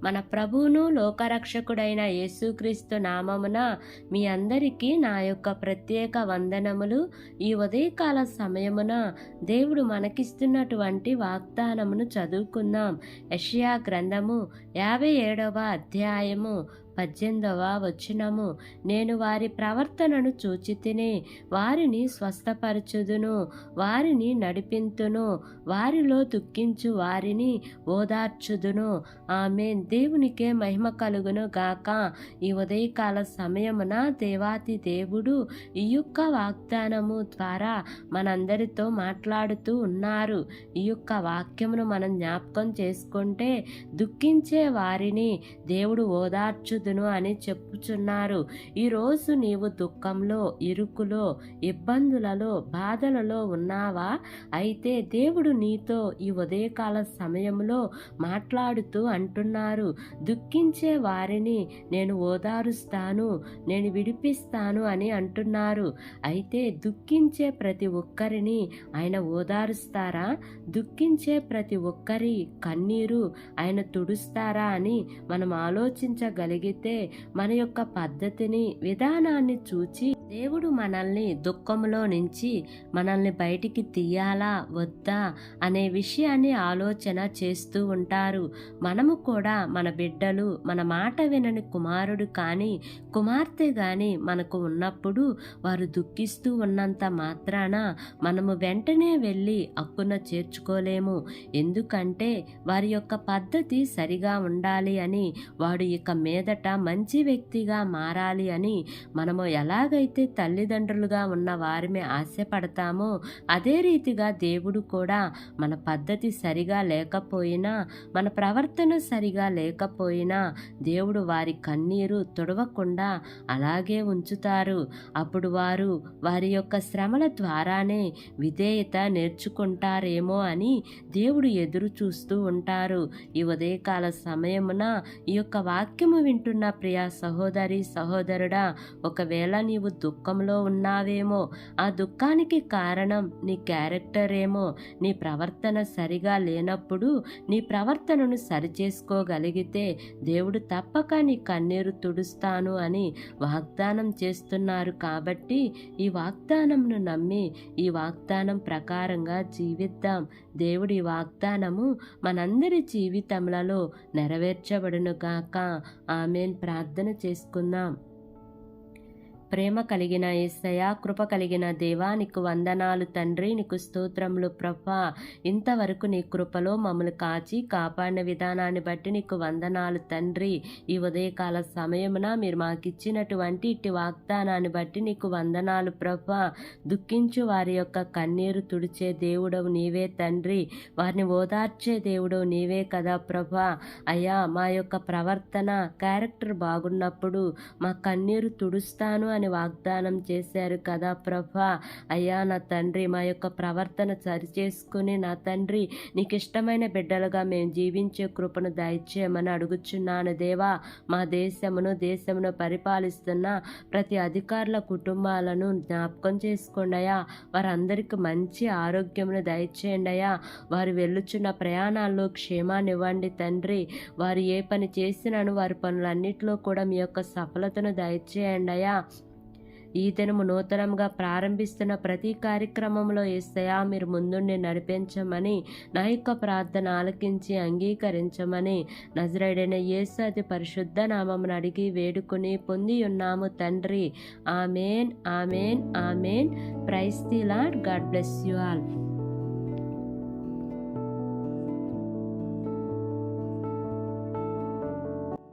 మన ప్రభువును లోకరక్షకుడైన యేసుక్రీస్తు నామమున మీ అందరికీ నా యొక్క ప్రత్యేక వందనములు. ఈ ఉదయకాల సమయమున దేవుడు మనకిస్తున్నటువంటి వాగ్దానమును చదువుకుందాం. యెషయా గ్రంథము 57వ అధ్యాయము 18వ వచనము. నేను వారి ప్రవర్తనను చూచితిని, వారిని స్వస్థపరచుదును, వారిని నడిపింతును, వారిలో దుఃఖించు వారిని ఓదార్చుదును. ఆమేన్. దేవునికే మహిమ కలుగును గాక. ఈ ఉదయకాల సమయమున దేవాతి దేవుడు ఈ యొక్క వాగ్దానము ద్వారా మనందరితో మాట్లాడుతూ ఉన్నారు. ఈ యొక్క వాక్యమును మనం జ్ఞాపకం చేసుకుంటే దుఃఖించే వారిని దేవుడు ఓదార్చుదును అని చెప్పుచున్నారు. ఈరోజు నీవు దుఃఖంలో, ఇరుకులో, ఇబ్బందులలో, బాధలలో ఉన్నావా? అయితే దేవుడు నీతో ఈ ఉదయకాల సమయంలో మాట్లాడుతూ అంటున్నారు, దుఃఖించే వారిని నేను ఓదారుస్తాను, నేను విడిపిస్తాను అని అంటున్నారు. అయితే దుఃఖించే ప్రతి ఒక్కరిని ఆయన ఓదారుస్తారా? దుఃఖించే ప్రతి ఒక్కరి కన్నీరు ఆయన తుడుస్తారా అని మనం ఆలోచించగలిగితే మన యొక్క పద్ధతిని, విధానాన్ని చూచి దేవుడు మనల్ని దుఃఖంలో నుంచి మనల్ని బయటికి తీయాలా వద్దా అనే విషయాన్ని ఆలోచన చేస్తూ ఉంటారు. మనము కూడా మన బిడ్డలు, మన మాట వినని కుమారుడు కానీ కుమార్తె కానీ మనకు ఉన్నప్పుడు వారు దుఃఖిస్తూ ఉన్నంత మాత్రాన మనము వెంటనే వెళ్ళి హక్కున చేర్చుకోలేము. ఎందుకంటే వారి యొక్క పద్ధతి సరిగా ఉండాలి అని, వాడు ఇక మీదట మంచి వ్యక్తిగా మారాలి అని మనము ఎలాగైతే తల్లిదండ్రులుగా ఉన్న వారిమే ఆశపడతామో అదే రీతిగా దేవుడు కూడా మన పద్ధతి సరిగా లేకపోయినా, మన ప్రవర్తన సరిగా లేకపోయినా దేవుడు వారి కన్నీరు తుడవకుండా అలాగే ఉంచుతారు. అప్పుడు వారు వారి యొక్క శ్రమల ద్వారానే విధేయత నేర్చుకుంటారేమో అని దేవుడు ఎదురు చూస్తూ ఉంటారు. ఈ ఉదయకాల సమయమున ఈ యొక్క వాక్యము వింటున్న ప్రియ సహోదరి సహోదరుడా, ఒకవేళ నీవు దుఃఖంలో ఉన్నావేమో, ఆ దుఃఖానికి కారణం నీ క్యారెక్టర్ ఏమో, నీ ప్రవర్తన సరిగా లేనప్పుడు నీ ప్రవర్తనను సరిచేసుకోగలిగితే దేవుడు తప్పక నీ కన్నీరు తుడుస్తాను అని వాగ్దానం చేస్తున్నారు. కాబట్టి ఈ వాగ్దానంను నమ్మి ఈ వాగ్దానం ప్రకారంగా జీవిద్దాం. దేవుడి వాగ్దానము మనందరి జీవితములలో నెరవేర్చబడును గాక. ఆమేన్. ప్రార్థన చేసుకుందాం. ప్రేమ కలిగిన యేసయ్యా, కృప కలిగిన దేవా, నీకు వందనాలు తండ్రి, నీకు స్తోత్రములు ప్రభా. ఇంతవరకు నీ కృపలో మమ్మల్ని కాచి కాపాడిన విధానాన్ని బట్టి నీకు వందనాలు తండ్రి. ఈ ఉదయకాల సమయమున మీరు మాకిచ్చినటువంటి ఇట్టి వాగ్దానాన్ని బట్టి నీకు వందనాలు ప్రభా. దుఃఖించు వారి యొక్క కన్నీరు తుడిచే దేవుడవు నీవే తండ్రి, వారిని ఓదార్చే దేవుడవు నీవే కదా ప్రభా. అయ్యా, మా యొక్క ప్రవర్తన, క్యారెక్టర్ బాగున్నప్పుడు మా కన్నీరు తుడుస్తాను అని వాగ్దానం చేశారు కదా ప్రభా. అయ్యా నా తండ్రి, మా యొక్క ప్రవర్తన సరిచేసుకుని నా తండ్రి నీకు ఇష్టమైన బిడ్డలుగా మేము జీవించే కృపను దయచేయమని అడుగుచున్నాను దేవా. మా దేశమును పరిపాలిస్తున్న ప్రతి అధికారుల కుటుంబాలను జ్ఞాపకం చేసుకోండి అయ్యా. వారందరికీ మంచి ఆరోగ్యమును దయచేయండి అయ్యా. వారు వెళ్ళుచున్న ప్రయాణాల్లో క్షేమాన్ని ఇవ్వండి తండ్రి. వారు ఏ పని చేసినాను వారి పనులన్నిటిలో కూడా మీ యొక్క సఫలతను దయచేయండి అయ్యా. ఈ దినము నూతనంగా ప్రారంభిస్తున్న ప్రతి కార్యక్రమంలో యేసయ్యా మీరు ముందుండి నడిపించమని, నా యొక్క ప్రార్థన ఆలకించి అంగీకరించమని నజరేయుడైన యేసు అతి పరిశుద్ధ నామమును అడిగి వేడుకొని పొంది ఉన్నాము తండ్రి. Amen, amen, amen. Praise the lord. God bless you all.